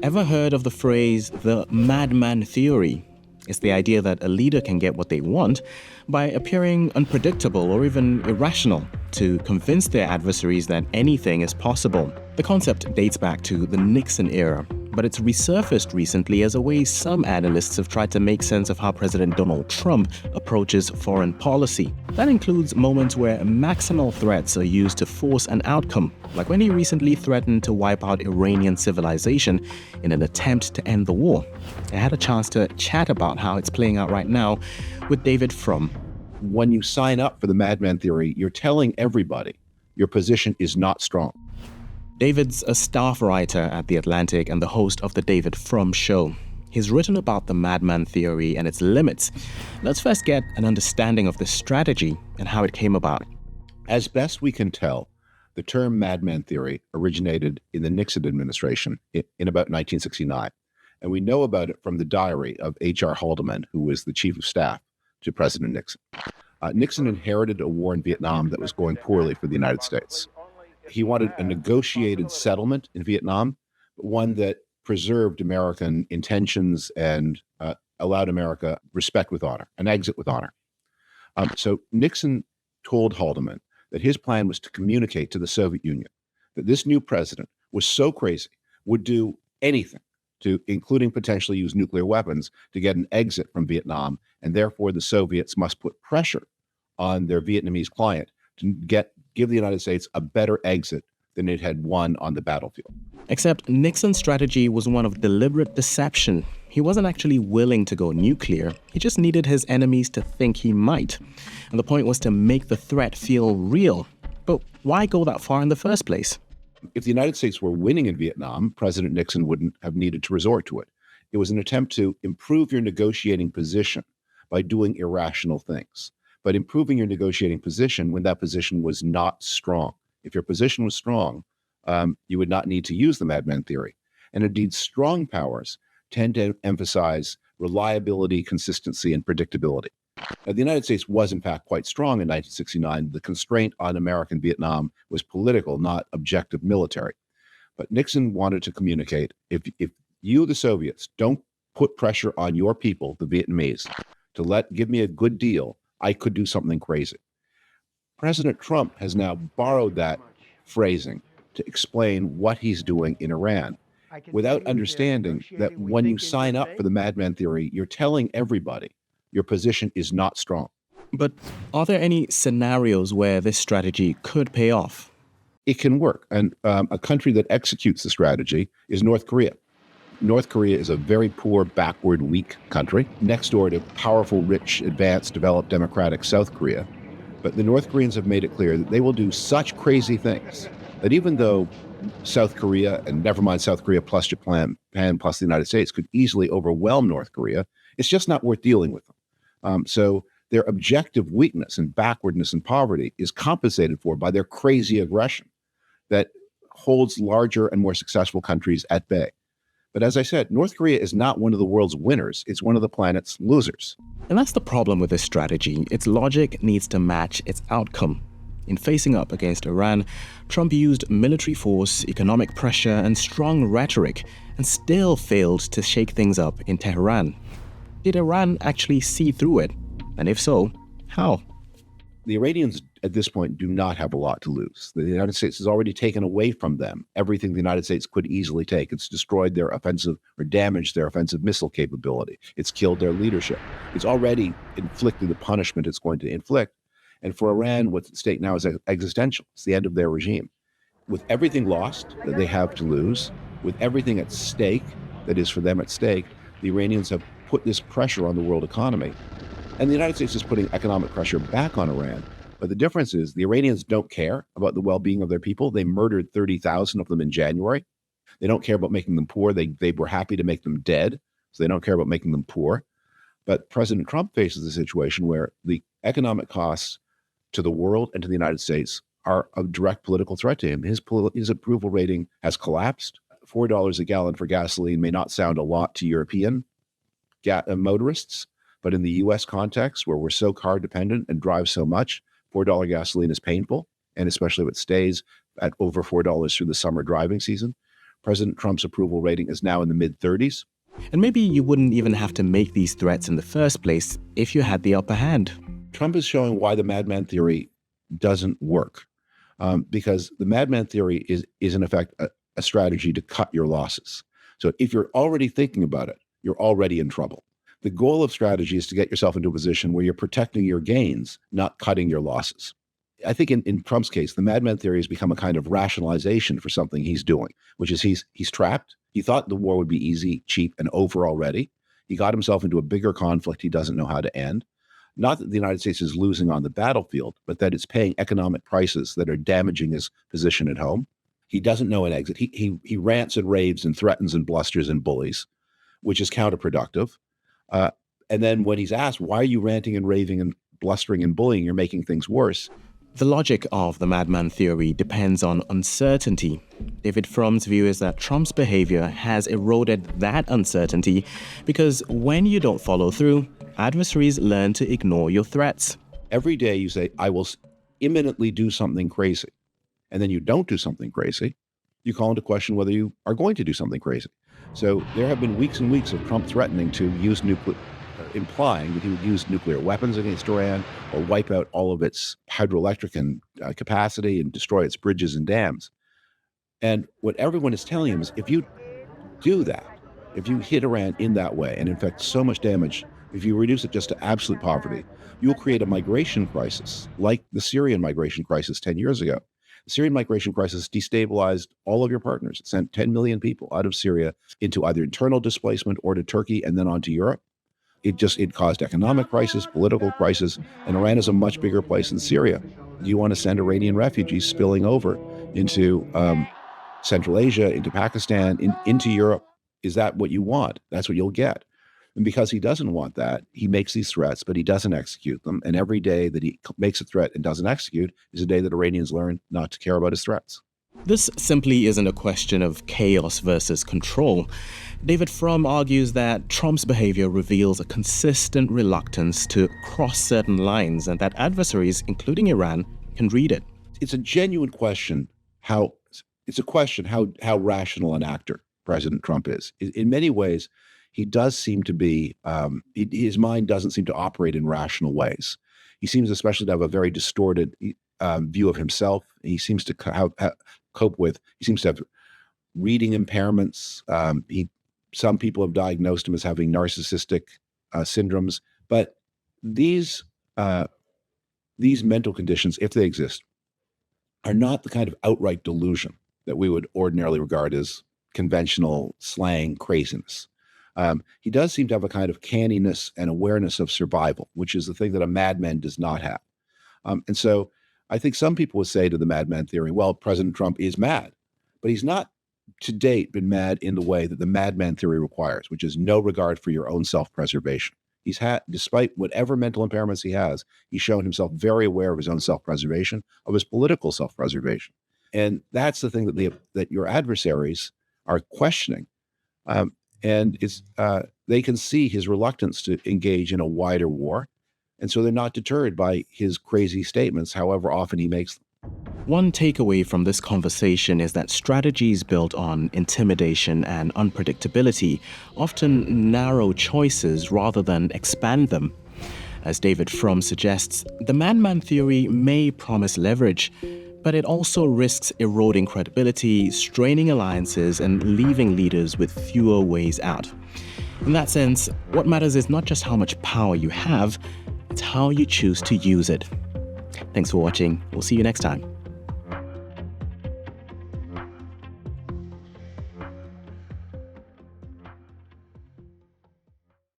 Ever heard of the phrase the madman theory? It's the idea that a leader can get what they want by appearing unpredictable or even irrational to convince their adversaries that anything is possible. The concept dates back to the Nixon era, but it's resurfaced recently as a way some analysts have tried to make sense of how President Donald Trump approaches foreign policy. That includes moments where maximal threats are used to force an outcome, like when he recently threatened to wipe out Iranian civilization in an attempt to end the war. I had a chance to chat about how it's playing out right now with David Frum. When you sign up for the madman theory, you're telling everybody your position is not strong. David's a staff writer at The Atlantic and the host of The David Frum Show. He's written about the madman theory and its limits. Let's first get an understanding of this strategy and how it came about. As best we can tell, the term madman theory originated in the Nixon administration in about 1969. And we know about it from the diary of H.R. Haldeman, who was the chief of staff to President Nixon. Nixon inherited a war in Vietnam that was going poorly for the United States. He wanted a negotiated settlement in Vietnam, but one that preserved American intentions and allowed America respect with honor, an exit with honor. So Nixon told Haldeman that his plan was to communicate to the Soviet Union that this new president was so crazy, would do anything, to including potentially use nuclear weapons to get an exit from Vietnam, and therefore the Soviets must put pressure on their Vietnamese client to give the United States a better exit than it had won on the battlefield. Except Nixon's strategy was one of deliberate deception. He wasn't actually willing to go nuclear. He just needed his enemies to think he might. And the point was to make the threat feel real. But why go that far in the first place? If the United States were winning in Vietnam, President Nixon wouldn't have needed to resort to it. It was an attempt to improve your negotiating position by doing irrational things, but improving your negotiating position when that position was not strong. If your position was strong, you would not need to use the madman theory. And indeed, strong powers tend to emphasize reliability, consistency, and predictability. Now, the United States was, in fact, quite strong in 1969. The constraint on American Vietnam was political, not objective military. But Nixon wanted to communicate, if you, the Soviets, don't put pressure on your people, the Vietnamese, to give me a good deal, I could do something crazy. President Trump has now borrowed that phrasing to explain what he's doing in Iran, without understanding that when you sign up for the madman theory, you're telling everybody your position is not strong. But are there any scenarios where this strategy could pay off? It can work. And a country that executes the strategy is North Korea. North Korea is a very poor, backward, weak country, next door to powerful, rich, advanced, developed, democratic South Korea. But the North Koreans have made it clear that they will do such crazy things that even though South Korea, and never mind South Korea plus Japan plus the United States, could easily overwhelm North Korea, it's just not worth dealing with them. So their objective weakness and backwardness and poverty is compensated for by their crazy aggression that holds larger and more successful countries at bay. But as I said, North Korea is not one of the world's winners. It's one of the planet's losers. And that's the problem with this strategy. Its logic needs to match its outcome. In facing up against Iran, Trump used military force, economic pressure, and strong rhetoric, and still failed to shake things up in Tehran. Did Iran actually see through it? And if so, how? The Iranians at this point do not have a lot to lose. The United States has already taken away from them everything the United States could easily take. It's destroyed their offensive or damaged their offensive missile capability. It's killed their leadership. It's already inflicted the punishment it's going to inflict. And for Iran, what's at stake now is existential. It's the end of their regime. With everything lost that they have to lose, with everything at stake that is for them at stake, the Iranians have put this pressure on the world economy. And the United States is putting economic pressure back on Iran. But the difference is the Iranians don't care about the well-being of their people. They murdered 30,000 of them in January. They don't care about making them poor. They were happy to make them dead, so they don't care about making them poor. But President Trump faces a situation where the economic costs to the world and to the United States are a direct political threat to him. His approval rating has collapsed. $4 a gallon for gasoline may not sound a lot to European motorists, but in the U.S. context, where we're so car dependent and drive so much, $4 gasoline is painful, and especially if it stays at over $4 through the summer driving season. President Trump's approval rating is now in the mid-30s. And maybe you wouldn't even have to make these threats in the first place if you had the upper hand. Trump is showing why the madman theory doesn't work, because the madman theory is in effect a strategy to cut your losses. So if you're already thinking about it, you're already in trouble. The goal of strategy is to get yourself into a position where you're protecting your gains, not cutting your losses. I think in Trump's case, the madman theory has become a kind of rationalization for something he's doing, which is he's trapped. He thought the war would be easy, cheap, and over already. He got himself into a bigger conflict he doesn't know how to end. Not that the United States is losing on the battlefield, but that it's paying economic prices that are damaging his position at home. He doesn't know an exit. He rants and raves and threatens and blusters and bullies, which is counterproductive. And then when he's asked, why are you ranting and raving and blustering and bullying? You're making things worse. The logic of the madman theory depends on uncertainty. David Frum's view is that Trump's behavior has eroded that uncertainty because when you don't follow through, adversaries learn to ignore your threats. Every day you say, I will imminently do something crazy, and then you don't do something crazy, you call into question whether you are going to do something crazy. So there have been weeks and weeks of Trump threatening to use implying that he would use nuclear weapons against Iran or wipe out all of its hydroelectric and capacity and destroy its bridges and dams. And what everyone is telling him is, if you do that, if you hit Iran in that way and inflict so much damage, if you reduce it just to absolute poverty, you'll create a migration crisis like the Syrian migration crisis 10 years ago. The Syrian migration crisis destabilized all of your partners. It sent 10 million people out of Syria into either internal displacement or to Turkey and then on to Europe. It caused economic crisis, political crisis, and Iran is a much bigger place than Syria. Do you want to send Iranian refugees spilling over into Central Asia, into Pakistan, into Europe? Is that what you want? That's what you'll get. And because he doesn't want that, he makes these threats, but he doesn't execute them. And every day that he makes a threat and doesn't execute is a day that Iranians learn not to care about his threats. This simply isn't a question of chaos versus control. David Frum argues that Trump's behavior reveals a consistent reluctance to cross certain lines and that adversaries, including Iran, can read it. It's a genuine question how rational an actor President Trump is. In many ways, he does seem to be, his mind doesn't seem to operate in rational ways. He seems especially to have a very distorted view of himself. He seems to he seems to have reading impairments. Some people have diagnosed him as having narcissistic syndromes, but these mental conditions, if they exist, are not the kind of outright delusion that we would ordinarily regard as conventional slang craziness. He does seem to have a kind of canniness and awareness of survival, which is the thing that a madman does not have. And so I think some people would say to the madman theory, well, President Trump is mad, but he's not to date been mad in the way that the madman theory requires, which is no regard for your own self-preservation. He's had, despite whatever mental impairments he has, he's shown himself very aware of his own self-preservation, of his political self-preservation. And that's the thing that your adversaries are questioning. And they can see his reluctance to engage in a wider war. And so they're not deterred by his crazy statements, however often he makes them. One takeaway from this conversation is that strategies built on intimidation and unpredictability often narrow choices rather than expand them. As David Frum suggests, the madman theory may promise leverage, but it also risks eroding credibility, straining alliances, and leaving leaders with fewer ways out. In that sense, what matters is not just how much power you have, it's how you choose to use it. Thanks for watching. We'll see you next time.